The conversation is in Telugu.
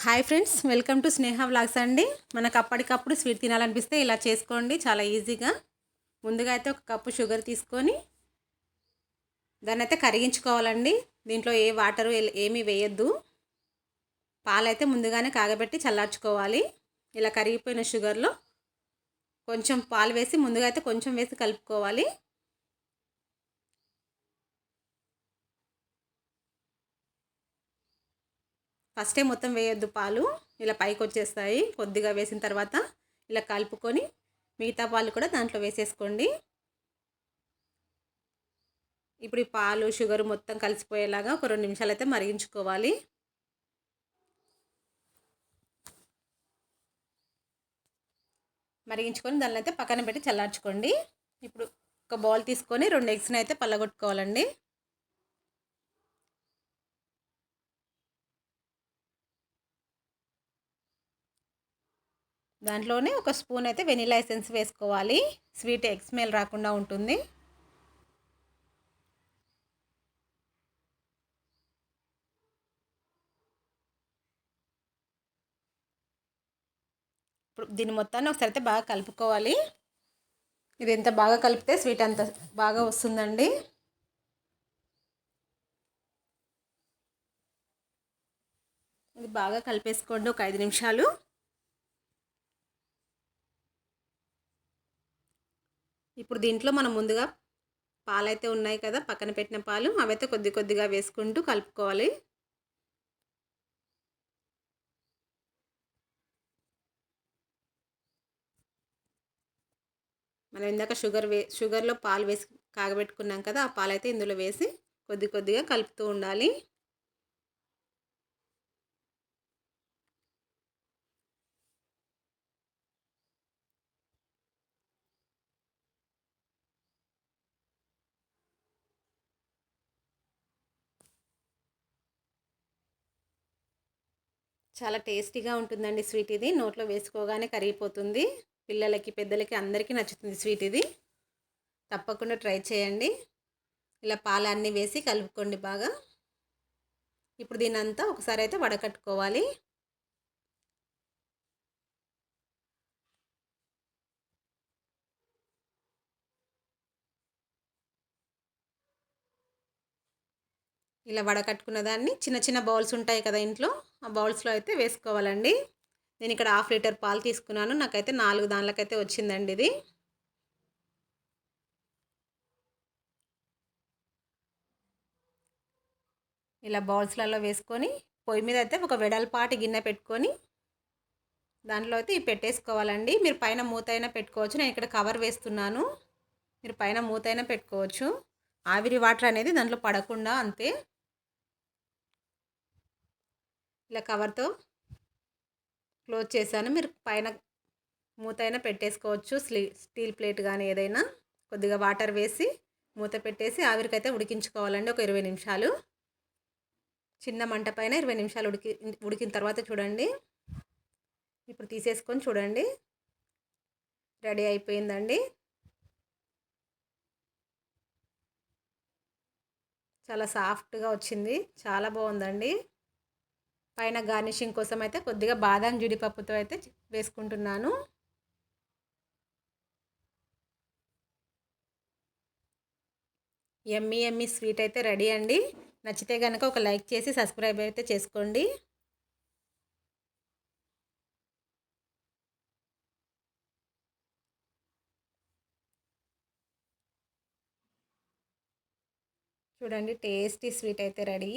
Hi friends, welcome to Sneha vlogs అండి. మనకు అప్పటికప్పుడు స్వీట్ తినాలనిపిస్తే ఇలా చేసుకోండి, చాలా ఈజీగా. ముందుగా అయితే ఒక కప్పు షుగర్ తీసుకొని దాన్ని అయితే కరిగించుకోవాలండి. దీంట్లో ఏ వాటరు ఏమీ వేయొద్దు. పాలైతే ముందుగానే కాగబెట్టి చల్లార్చుకోవాలి. ఇలా కరిగిపోయిన షుగర్లో కొంచెం పాలు వేసి ముందుగా అయితే కొంచెం వేసి కలుపుకోవాలి. ఫస్టే మొత్తం వేయొద్దు, పాలు ఇలా పైకి వచ్చేస్తాయి. కొద్దిగా వేసిన తర్వాత ఇలా కలుపుకొని మిగతా పాలు కూడా దాంట్లో వేసేసుకోండి. ఇప్పుడు ఈ పాలు షుగర్ మొత్తం కలిసిపోయేలాగా ఒక 2 నిమిషాలు అయితే మరిగించుకోవాలి. మరిగించుకొని దాన్ని అయితే పక్కన పెట్టి చల్లార్చుకోండి. ఇప్పుడు ఒక బౌల్ తీసుకొని 2 ఎగ్స్ని అయితే పళ్ళగొట్టుకోవాలండి. దాంట్లోనే ఒక స్పూన్ అయితే వెనిలా ఎసెన్స్ వేసుకోవాలి. స్వీట్ ఎగ్ స్మెల్ రాకుండా ఉంటుంది. ఇప్పుడు దీన్ని మొత్తాన్ని ఒకసారి అయితే బాగా కలుపుకోవాలి. ఇది ఎంత బాగా కలిపితే స్వీట్ అంత బాగా వస్తుందండి. ఇది బాగా కలిపేసుకోండి ఒక 5 నిమిషాలు. ఇప్పుడు దీంట్లో మనం ముందుగా పాలైతే ఉన్నాయి కదా, పక్కన పెట్టిన పాలు, అవైతే కొద్ది కొద్దిగా వేసుకుంటూ కలుపుకోవాలి. మనం ఇందాక షుగర్లో పాలు వేసి కాగబెట్టుకున్నాం కదా, ఆ పాలైతే ఇందులో వేసి కొద్ది కొద్దిగా కలుపుతూ ఉండాలి. చాలా టేస్టీగా ఉంటుందండి స్వీట్ ఇది. నోట్లో వేసుకోగానే కరిగిపోతుంది. పిల్లలకి, పెద్దలకి అందరికీ నచ్చుతుంది స్వీట్ ఇది. తప్పకుండా ట్రై చేయండి. ఇలా పాలన్నీ వేసి కలుపుకోండి బాగా. ఇప్పుడు దీనంతా ఒకసారి అయితే వడకట్టుకోవాలి. ఇలా వడకట్టుకున్న దాన్ని చిన్న చిన్న బౌల్స్ ఉంటాయి కదా ఇంట్లో, ఆ బౌల్స్లో అయితే వేసుకోవాలండి. నేను ఇక్కడ 1/2 లీటర్ పాలు తీసుకున్నాను. నాకైతే 4 దానిలకైతే వచ్చిందండి ఇది. ఇలా బౌల్స్లలో వేసుకొని పొయ్యి మీద అయితే ఒక వెడల్పాటి గిన్నె పెట్టుకొని దాంట్లో అయితే ఇవి పెట్టేసుకోవాలండి. మీరు పైన మూత అయినా పెట్టుకోవచ్చు. నేను ఇక్కడ కవర్ వేస్తున్నాను. మీరు పైన మూత అయినా పెట్టుకోవచ్చు. ఆవిరి వాటర్ అనేది దాంట్లో పడకుండా అంతే. ఇలా కవర్తో క్లోజ్ చేశాను. మీరు పైన మూత అయినా పెట్టేసుకోవచ్చు. స్టీల్ ప్లేట్ కానీ ఏదైనా. కొద్దిగా వాటర్ వేసి మూత పెట్టేసి ఆవిరికైతే ఉడికించుకోవాలండి ఒక 20 నిమిషాలు. చిన్న మంట పైన 20 నిమిషాలు ఉడికిన తర్వాత చూడండి. ఇప్పుడు తీసేసుకొని చూడండి, రెడీ అయిపోయిందండి. చాలా సాఫ్ట్గా వచ్చింది, చాలా బాగుందండి. పైన గార్నిషింగ్ కోసం అయితే కొద్దిగా బాదం జీడిపప్పుతో అయితే వేసుకుంటున్నాను. యమ్మీ యమ్మీ స్వీట్ అయితే రెడీ అండి. నచ్చితే కనుక ఒక లైక్ చేసి సబ్స్క్రైబ్ అయితే చేసుకోండి. చూడండి, టేస్టీ స్వీట్ అయితే రెడీ.